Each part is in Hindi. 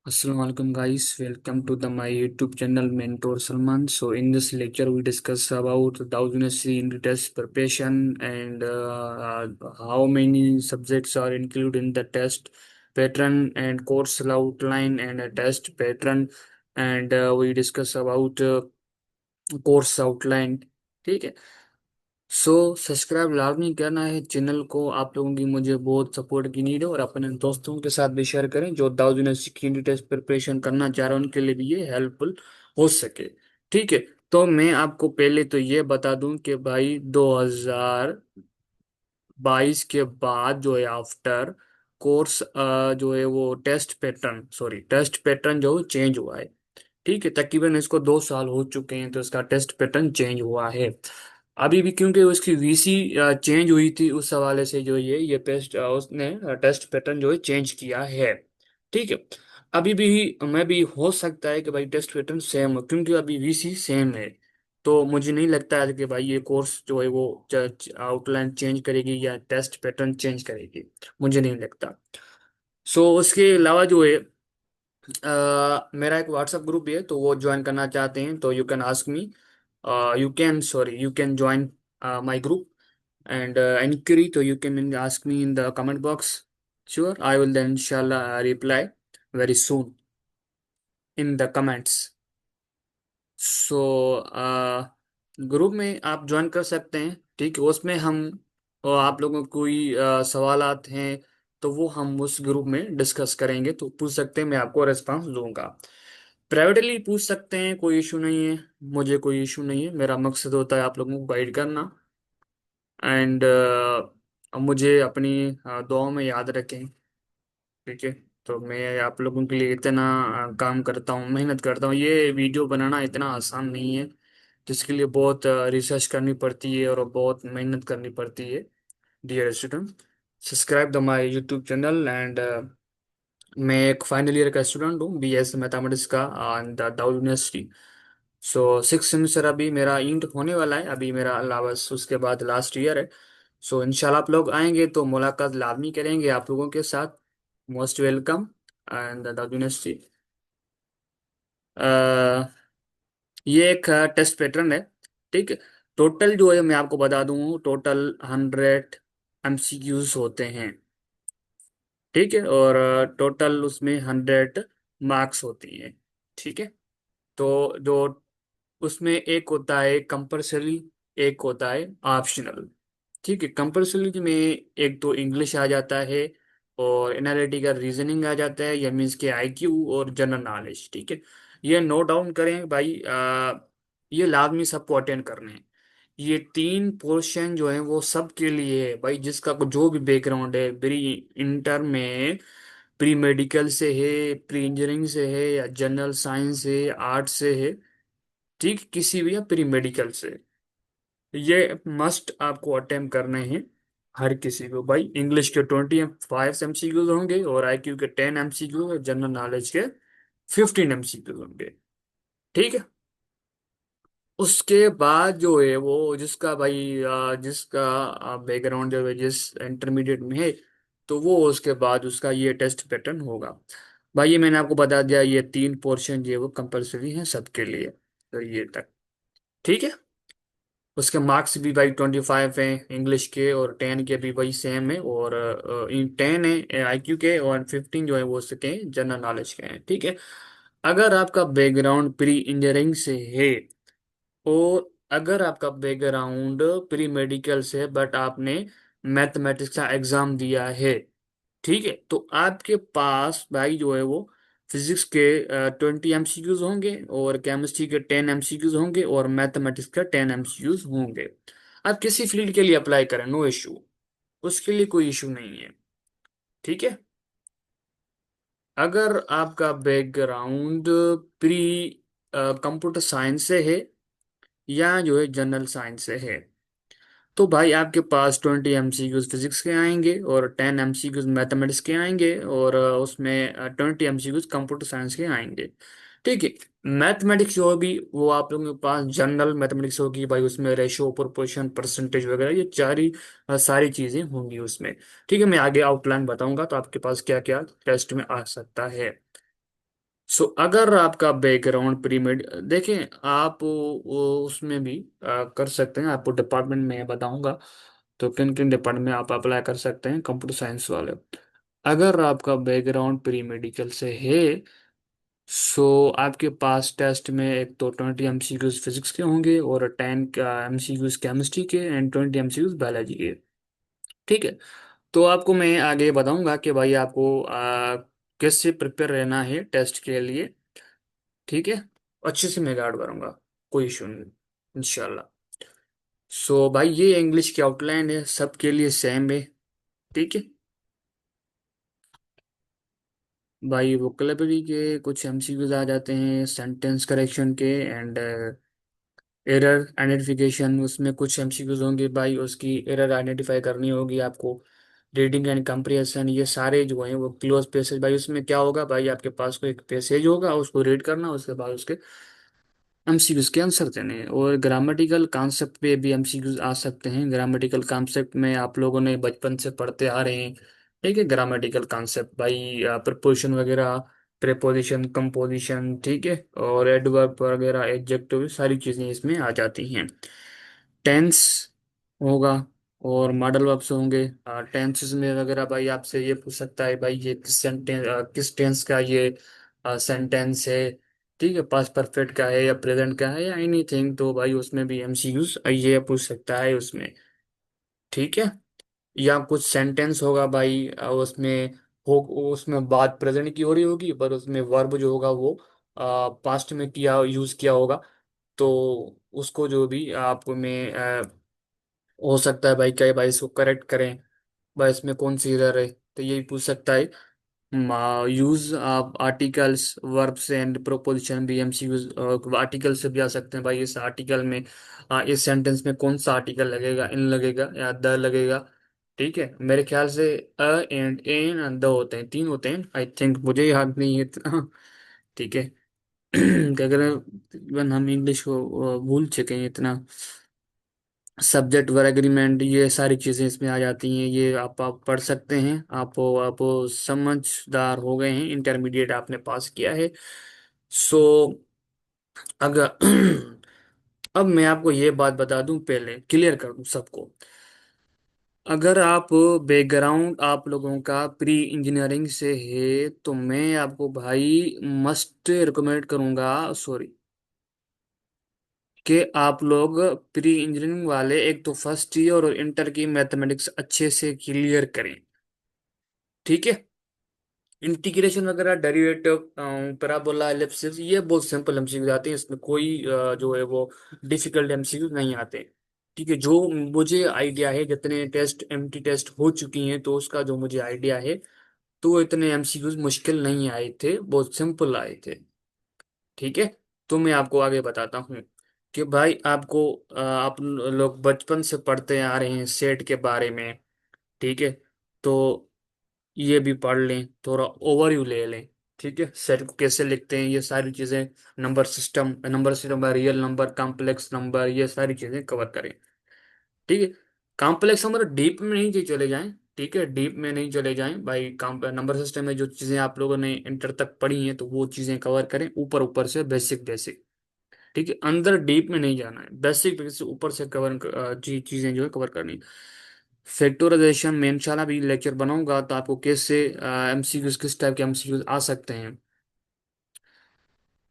Assalamu alaikum guys, welcome to my YouTube channel Mentor Salman. So in this lecture we discuss about Dow University in test preparation and how many subjects are included in the test pattern and course outline and a test pattern, and we discuss about course outline. ठीक है। सो सब्सक्राइब लाजमी करना है चैनल को। आप लोगों की मुझे बहुत सपोर्ट की नीड है और अपने दोस्तों के साथ भी शेयर करें जो दाऊद यूनिवर्सिटी की टेस्ट प्रिपरेशन करना चाह रहे हैं, उनके लिए भी ये हेल्पफुल हो सके। ठीक है। तो मैं आपको पहले तो ये बता दूं कि भाई 2022 के बाद जो है आफ्टर कोर्स जो है वो टेस्ट पैटर्न जो चेंज हुआ है। ठीक है। तकरीबन इसको 2 साल हो चुके हैं तो इसका टेस्ट पैटर्न चेंज हुआ है। अभी भी क्योंकि उसकी वीसी चेंज हुई थी उस हवाले से जो ये टेस्ट उसने टेस्ट पैटर्न जो है चेंज किया है। ठीक है। अभी भी मैं भी हो सकता है कि भाई टेस्ट पैटर्न सेम हो क्योंकि अभी वीसी सेम है। तो मुझे नहीं लगता है कि भाई ये कोर्स जो है वो आउटलाइन चेंज करेगी या टेस्ट पैटर्न चेंज करेगी। मुझे नहीं लगता। सो उसके अलावा जो है मेरा एक व्हाट्सएप ग्रुप भी है तो वो ज्वाइन करना चाहते हैं तो you can ask me, you can join my group and any query so you can ask me in the comment box. Sure, I will then inshallah reply very soon in the comments. So group में आप ज्वाइन कर सकते हैं। ठीक है। उसमें हम आप लोगों को कोई सवालात हैं तो वो हम उस ग्रुप में डिस्कस करेंगे तो पूछ सकते हैं, मैं आपको रेस्पॉन्स दूंगा। प्राइवेटली पूछ सकते हैं, कोई इशू नहीं है। मुझे कोई इशू नहीं है, मेरा मकसद होता है आप लोगों को गाइड करना। एंड मुझे अपनी दुआओं में याद रखें। ठीक है। तो मैं आप लोगों के लिए इतना काम करता हूँ, मेहनत करता हूँ। ये वीडियो बनाना इतना आसान नहीं है, जिसके लिए बहुत रिसर्च करनी पड़ती है और बहुत मेहनत करनी पड़ती है। Dear student, subscribe the my YouTube channel and मैं एक फाइनल ईयर का स्टूडेंट हूँ बीएस मैथमेटिक्स का the Dawood university. So 6 semester अभी मेरा इंट होने वाला है, अभी मेरा अल्लाह बस उसके बाद लास्ट ईयर है। सो इंशाल्लाह आप लोग आएंगे तो मुलाकात लाजमी करेंगे आप लोगों के साथ। Most welcome and the university. ये एक टेस्ट पैटर्न है। ठीक है। टोटल जो है मैं आपको बता दूं, टोटल 100 एमसीक्यूज होते हैं। ठीक है। और टोटल उसमें 100 मार्क्स होती हैं। ठीक है। तो जो उसमें एक होता है कंपल्सरी, एक होता है ऑप्शनल। ठीक है। कंपल्सरी में एक तो इंग्लिश आ जाता है और एनालिटिकल रीजनिंग आ जाता है, या मीन्स के आईक्यू और जनरल नॉलेज। ठीक है। ये नोट डाउन करें भाई, ये लाजमी सबको अटेंड करने हैं। ये 3 पोर्शन जो है वो सबके लिए है भाई, जिसका जो भी बैकग्राउंड है, प्री इंटर में प्री मेडिकल से है, प्री इंजीनियरिंग से है, या जनरल साइंस है, आर्ट से है। ठीक, किसी भी या प्री मेडिकल से, ये मस्ट आपको अटेम्प्ट करने हैं। हर किसी को भाई, इंग्लिश के 25 एमसीक्यूज होंगे और आईक्यू के 10 एमसीक्यू और जनरल नॉलेज के 15 एमसीक्यू होंगे। ठीक है। उसके बाद जो है वो जिसका भाई जिसका बैकग्राउंड जो है जिस इंटरमीडिएट में है, तो वो उसके बाद उसका ये टेस्ट पैटर्न होगा। भाई ये मैंने आपको बता दिया, ये 3 पोर्शन जो है वो कंपलसरी है सबके लिए, तो ये तक। ठीक है। उसके मार्क्स भी भाई 25 हैं इंग्लिश के, और 10 के भी वही सेम है, और इन 10 है आईक्यू के और 15 जो है वो उसके जनरल नॉलेज के हैं। ठीक है। अगर आपका बैकग्राउंड प्री इंजीनियरिंग से है, और अगर आपका बैकग्राउंड प्री मेडिकल से है बट आपने मैथमेटिक्स का एग्जाम दिया है, ठीक है, तो आपके पास भाई जो है वो फिजिक्स के 20 एमसीक्यूज होंगे, और केमिस्ट्री के 10 एमसीक्यूज होंगे, और मैथमेटिक्स का 10 एमसीक्यूज होंगे। आप किसी फील्ड के लिए अप्लाई करें, नो इशू, उसके लिए कोई इशू नहीं है। ठीक है। अगर आपका बैकग्राउंड प्री कंप्यूटर साइंस से है, या जो है जनरल साइंस से है, तो भाई आपके पास 20 एमसीक्यूज फिजिक्स के आएंगे और 10 एमसीक्यूज मैथमेटिक्स के आएंगे, और उसमें 20 एमसीक्यूज कंप्यूटर साइंस के आएंगे। ठीक है। मैथमेटिक्स जो होगी वो आप लोगों के पास जनरल मैथमेटिक्स होगी भाई, उसमें रेशो, प्रोपोर्शन, परसेंटेज वगैरह ये सारी चीजें होंगी उसमें। ठीक है। मैं आगे आउटलाइन बताऊंगा तो आपके पास क्या क्या टेस्ट में आ सकता है। सो अगर आपका बैकग्राउंड प्रीमेड देखें आप उसमें भी कर सकते हैं, आपको डिपार्टमेंट में बताऊंगा तो किन किन डिपार्टमेंट में आप अप्लाई कर सकते हैं कंप्यूटर साइंस वाले। अगर आपका बैकग्राउंड प्री मेडिकल से है, सो आपके पास टेस्ट में एक तो 20 MCQs फिजिक्स के होंगे और 10 MCQs केमिस्ट्री के एंड 20 MCQs बायोलॉजी के। ठीक है। तो आपको मैं आगे बताऊंगा कि भाई आपको कैसे प्रिपेयर रहना है टेस्ट के लिए। ठीक है। अच्छे से मैं गाइड करूंगा, कोई इशू नहीं इंशाल्लाह। सो भाई ये इंग्लिश की आउटलाइन है, सबके लिए सेम है। ठीक है भाई, वोकेबलरी के कुछ एमसीक्यूज आ जाते हैं, सेंटेंस करेक्शन के एंड एरर आइडेंटिफिकेशन, उसमें कुछ एमसीक्यूज होंगे भाई, उसकी एरर आइडेंटिफाई करनी होगी आपको। रीडिंग एंड कंप्रिहेंशन, ये सारे जो हैं वो क्लोज पैसेज भाई, उसमें क्या होगा भाई, आपके पास कोई एक पैसेज होगा उसको रीड करना, उसके बाद उसके एमसीक्यूज के आंसर देने हैं। और ग्रामेटिकल कॉन्सेप्ट पे भी एमसीक्यूज आ सकते हैं। ग्रामेटिकल कॉन्सेप्ट में आप लोगों ने बचपन से पढ़ते आ रहे हैं। ठीक है, ग्रामेटिकल कॉन्सेप्ट भाई, प्रपोजिशन वगैरह, प्रेपोजिशन, कंपोजिशन, ठीक है, और एडवर्ब वगैरह, एडजेक्टिव, सारी चीजें इसमें आ जाती हैं। टेंस होगा और मॉडल वर्ब्स होंगे। टेंसेस में वगैरह भाई आपसे ये पूछ सकता है भाई ये किस सेंटेंस, किस टेंस का ये सेंटेंस है। ठीक है, पास्ट परफेक्ट का है या प्रेजेंट का है या एनीथिंग, तो भाई उसमें भी एमसीक्यूज ये पूछ सकता है उसमें। ठीक है। या कुछ सेंटेंस होगा भाई, उसमें हो, उसमें बात प्रेजेंट की हो रही होगी पर उसमें वर्ब जो होगा वो पास्ट में किया यूज किया होगा। तो उसको जो भी आप में हो सकता है भाई, क्या है भाई इसको करेक्ट करें, भाई इसमें कौन सी एरर है, तो यही पूछ सकता है। यूज आप आर्टिकल्स, वर्ब्स एंड प्रोपोजिशन भी एमसीक्यूज आर्टिकल से भी आ सकते हैं भाई। इस आर्टिकल में इस सेंटेंस में कौन सा आर्टिकल लगेगा, इन लगेगा या द लगेगा। ठीक है, मेरे ख्याल से अ एंड एन एंड द होते हैं, तीन होते हैं आई थिंक, मुझे याद नहीं है इतना। ठीक है। क्या अगर इवन हम इंग्लिश को भूल चुके हैं इतना। सब्जेक्ट वर्ब एग्रीमेंट, ये सारी चीज़ें इसमें आ जाती हैं, ये आप पढ़ सकते हैं। आप समझदार हो गए हैं, इंटरमीडिएट आपने पास किया है। सो अगर अब मैं आपको ये बात बता दूं, पहले क्लियर कर दूं सबको। अगर आप बैकग्राउंड आप लोगों का प्री इंजीनियरिंग से है तो मैं आपको भाई मस्ट रिकमेंड करूंगा, सॉरी, कि आप लोग प्री इंजीनियरिंग वाले एक तो फर्स्ट ईयर और इंटर की मैथमेटिक्स अच्छे से क्लियर करें। ठीक है। इंटीग्रेशन वगैरह, डेरिवेटिव, पैराबोला, एलिप्सिस, ये बहुत सिंपल एमसीक्यू आते हैं, इसमें कोई जो है वो डिफिकल्ट एमसीक्यू नहीं आते। ठीक है, जो मुझे आइडिया है, जितने टेस्ट एमटी टेस्ट हो चुकी हैं तो उसका जो मुझे आइडिया है, तो वो इतने एमसीक्यूज मुश्किल नहीं आए थे, बहुत सिंपल आए थे। ठीक है। तो मैं आपको आगे बताता हूँ कि भाई आपको आप लोग बचपन से पढ़ते आ रहे हैं सेट के बारे में। ठीक है। तो ये भी पढ़ लें, थोड़ा ओवरव्यू ले लें। ठीक है, सेट को कैसे लिखते हैं, ये सारी चीज़ें, number system, real number, complex number, ये सारी चीज़ें कवर करें। ठीक है। कॉम्प्लेक्स नंबर डीप में नहीं चले जाएं। ठीक है, डीप में नहीं चले जाएं भाई, नंबर सिस्टम में जो चीज़ें आप लोगों ने इंटर तक पढ़ी हैं तो वो चीज़ें कवर करें, ऊपर ऊपर से, बेसिक बेसिक। ठीक है, अंदर डीप में नहीं जाना है, बेसिक बेसिक ऊपर से कवर चीज़ें जो है कवर करनी। फैक्टराइजेशन में इंशाल्लाह भी लेक्चर बनाऊंगा, तो आपको कैसे एमसीक्यूज, किस टाइप के एमसीक्यूज आ सकते हैं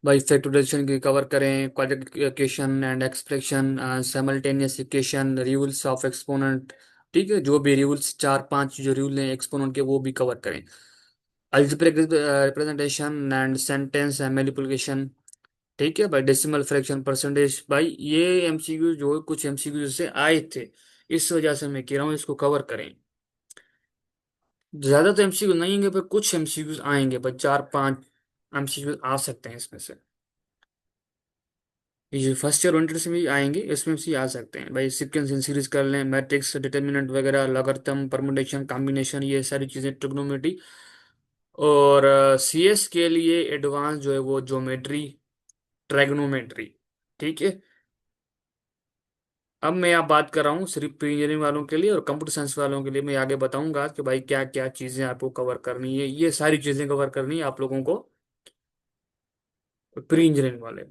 भाई, फैक्टराइजेशन की कवर करें, quadratic and expression, simultaneous equation, rules of exponent. ठीक है, जो भी रूल्स, चार पांच जो रूल हैं एक्सपोनेंट के, वो भी कवर करें। Algebraic representation and sentence manipulation. ठीक है भाई, डेसिमल फ्रैक्शन, परसेंटेज, भाई ये एमसीक्यू जो कुछ एमसीक्यू से आए थे, इस वजह से मैं कह रहा हूँ इसको कवर करें। ज्यादा तो एमसीक्यू नहीं आएंगे पर कुछ एमसीक्यू आएंगे भाई, चार पांच एमसीक्यू आ सकते हैं इसमें से। ये फर्स्ट ईयर इंटर से भी आएंगे, इसमें से आ सकते हैं भाई। सीक्वेंस इन सीरीज कर लें, मैट्रिक्स, डिटर्मिनेंट वगैरह, लॉगरिथम, परमुटेशन, कॉम्बिनेशन, ये सारी चीजें, ट्रिग्नोमेट्री। और सीएस के लिए एडवांस जो है वो ज्योमेट्री, ट्राइगोनोमेट्री। ठीक है। अब मैं आप बात कर रहा हूँ सिर्फ प्री इंजीनियरिंग वालों के लिए, और कंप्यूटर साइंस वालों के लिए मैं आगे बताऊंगा कि भाई क्या क्या चीज़ें आपको कवर करनी है, ये सारी चीज़ें कवर करनी है आप लोगों को। प्री इंजीनियरिंग वाले।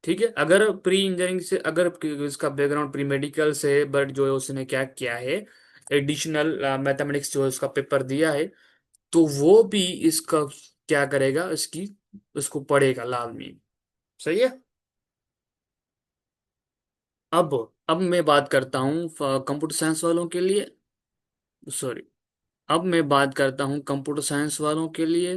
ठीक है, अगर प्री इंजीनियरिंग से, अगर इसका बैकग्राउंड प्री मेडिकल से है, बट जो है उसने क्या किया है, एडिशनल मैथमेटिक्स जो है उसका पेपर दिया है, तो वो भी इसका क्या करेगा, इसकी उसको पढ़ेगा लाजमी। सही है। अब अब मैं बात करता हूँ कंप्यूटर साइंस वालों के लिए। सॉरी, अब मैं बात करता हूँ कंप्यूटर साइंस वालों के लिए।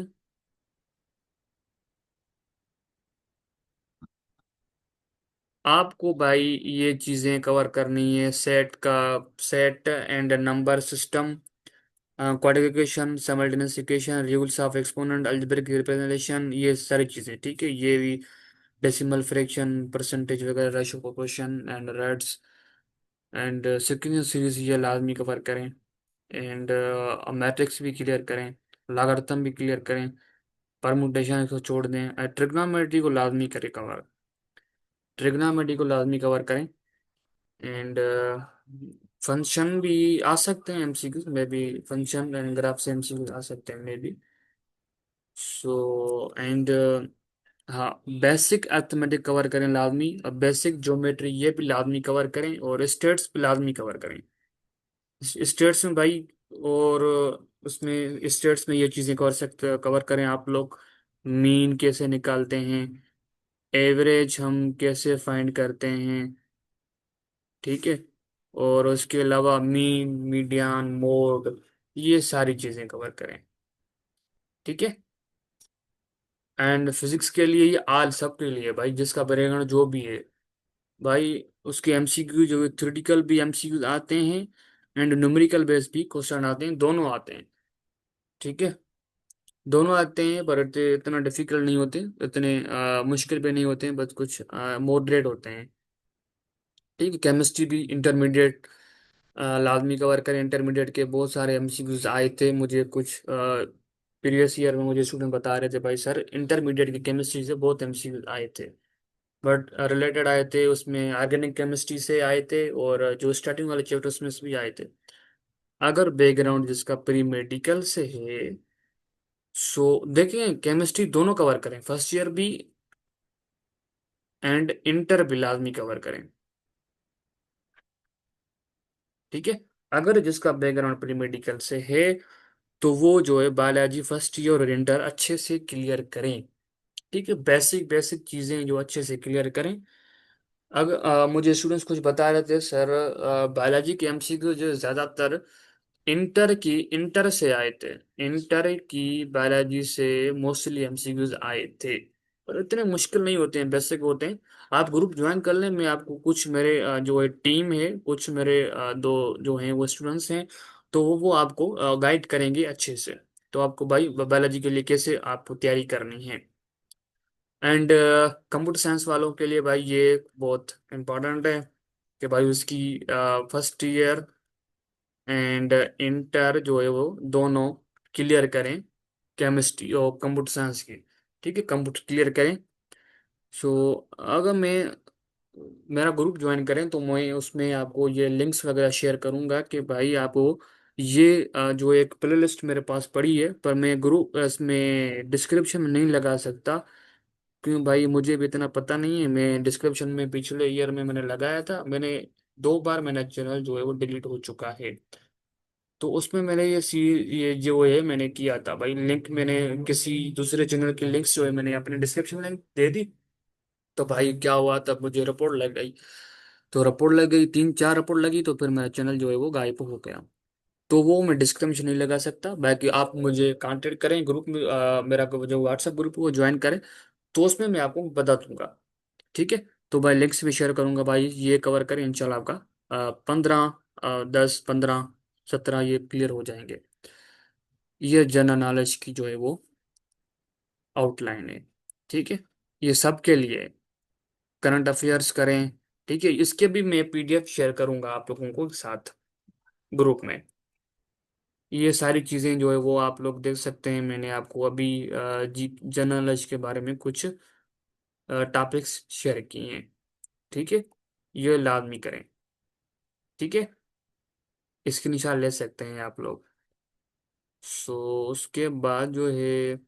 आपको भाई ये चीजें कवर करनी है, सेट का, set and number system, quadratic, simultaneous, rules of exponent, algebraic representation, ये सारी चीजें। ठीक है, ये भी डेसिमल फ्रैक्शन, परसेंटेज वगैरह, ratio, proportion and rates and sequence series, ये लाजमी कवर करें। एंड मैट्रिक्स भी क्लियर करें, लॉगरिथम भी क्लियर करें, परमुटेशन को छोड़ दें, ट्रिग्नोमेट्री को लाजमी करें कवर, ट्रिग्नोमेट्री को लाजमी कवर करें। एंड फंक्शन भी आ सकते हैं एमसीक्यू में भी, फंक्शन एंड ग्राफ से एमसीक्यू आ सकते हैं मे बी। सो एंड हाँ, बेसिक अर्थमेटिक कवर करें लाजमी, और बेसिक ज्योमेट्री ये भी लाजमी कवर करें, और स्टेट्स भी लाजमी कवर करें। स्टेट्स में भाई, और उसमें स्टेट्स में ये चीज़ें कवर करें आप लोग। मीन कैसे निकालते हैं, एवरेज हम कैसे फाइंड करते हैं। ठीक है, और उसके अलावा मीन, मीडियन, मोड, ये सारी चीज़ें कवर करें। ठीक है। एंड फिजिक्स के लिए ये आल सबके लिए भाई, जिसका बैकग्राउंड जो भी है भाई, उसके एमसीक्यू जो थ्योरेटिकल भी एमसीक्यू आते हैं, एंड न्यूमेरिकल बेस भी क्वेश्चन आते हैं, दोनों आते हैं। ठीक है, दोनों आते हैं, पर इतना डिफिकल्ट नहीं होते, इतने मुश्किल भी नहीं होते हैं, बस कुछ मॉडरेट होते हैं। ठीक है, केमिस्ट्री भी इंटरमीडिएट लाजमी कवर करें। इंटरमीडिएट के बहुत सारे एमसीक्यूज आए थे मुझे, कुछ प्रीवियस ईयर में मुझे स्टूडेंट बता रहे थे, भाई सर इंटरमीडिएट की केमिस्ट्री से बहुत एमसीक्यूज आए थे, बट रिलेटेड आए थे, उसमें ऑर्गेनिक केमिस्ट्री से आए थे, और जो स्टार्टिंग वाले चैप्टर्स में से भी आए थे। अगर बैकग्राउंड जिसका प्री मेडिकल से है, सो देखिए केमिस्ट्री दोनों कवर करें, फर्स्ट ईयर भी एंड इंटर भी लाजमी कवर करें। ठीक है, अगर जिसका बैकग्राउंड प्री मेडिकल से है, तो वो जो है बायोलॉजी फर्स्ट ईयर और इंटर अच्छे से क्लियर करें। ठीक है, बेसिक बेसिक चीज़ें जो अच्छे से क्लियर करें। अगर मुझे स्टूडेंट्स कुछ बता रहे थे सर, बायोलॉजी के एमसीक्यू जो ज़्यादातर इंटर से आए थे, इंटर की बायोलॉजी से मोस्टली एमसीक्यूज आए थे, पर इतने मुश्किल नहीं होते हैं, बेसिक होते हैं। आप ग्रुप ज्वाइन कर लें, मैं आपको कुछ मेरे जो है टीम है, कुछ मेरे दो जो हैं वो स्टूडेंट्स हैं, तो वो आपको गाइड करेंगे अच्छे से। तो आपको भाई बायोलॉजी के लिए कैसे आपको तैयारी करनी है। एंड कंप्यूटर साइंस वालों के लिए भाई ये बहुत इम्पोर्टेंट है कि भाई उसकी फर्स्ट ईयर एंड इंटर जो है वो दोनों क्लियर करें, केमिस्ट्री और कंप्यूटर साइंस की। ठीक है, कंप्यूटर क्लियर करें। सो अगर मैं मेरा ग्रुप ज्वाइन करें, तो मैं उसमें आपको ये लिंक्स वगैरह शेयर करूंगा कि भाई आपको ये जो एक प्ले लिस्ट मेरे पास पड़ी है, पर मैं ग्रुप इसमें डिस्क्रिप्शन में नहीं लगा सकता, क्यों भाई मुझे भी इतना पता नहीं है। मैं डिस्क्रिप्शन में पिछले ईयर में मैंने लगाया था, मैंने 2 बार मेरा चैनल जो है वो डिलीट हो चुका है। तो उसमें मैंने ये जो है मैंने किया था भाई, लिंक मैंने किसी दूसरे चैनल की लिंक्स जो है मैंने अपने डिस्क्रिप्शन लिंक दे दी। तो भाई क्या हुआ, तब मुझे रिपोर्ट लग गई। तो रिपोर्ट लग गई, 3 4 रिपोर्ट लगी, तो फिर मेरा चैनल जो है वो गायब हो गया। तो वो मैं डिस्क्रिप्शन नहीं लगा सकता, बाकी आप मुझे कांटेक्ट करें ग्रुप में, मेरा जो व्हाट्सएप ग्रुप है वो ज्वाइन करें, तो उसमें मैं आपको बता दूंगा। ठीक है, तो भाई लिंक्स भी शेयर करूंगा भाई, ये कवर करें इंशाल्लाह आपका 15 10 15 17 ये क्लियर हो जाएंगे। ये जनरल नॉलेज की जो है वो आउटलाइन है। ठीक है, ये सबके लिए है। करंट अफेयर्स करें। ठीक है, इसके भी मैं पीडीएफ शेयर करूंगा आप लोगों को साथ ग्रुप में। ये सारी चीज़ें जो है वो आप लोग देख सकते हैं, मैंने आपको अभी जी जनरल नॉलेज के बारे में कुछ टॉपिक्स शेयर किए हैं। ठीक है, ये लाजमी करें। ठीक है, इसके निशान ले सकते हैं आप लोग। सो उसके बाद जो है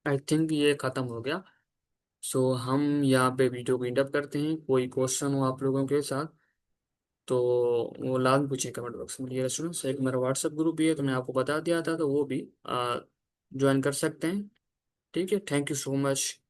आई थिंक ये खत्म हो गया। सो हम यहाँ पे वीडियो को इंड अप करते हैं। कोई क्वेश्चन हो आप लोगों के साथ तो वो लाजमी पूछें कमेंट बॉक्स में। ये स्टूडेंट्स, एक मेरा व्हाट्सएप ग्रुप भी है, तो मैंने आपको बता दिया था, तो वो भी ज्वाइन कर सकते हैं। ठीक है, थैंक यू सो मच।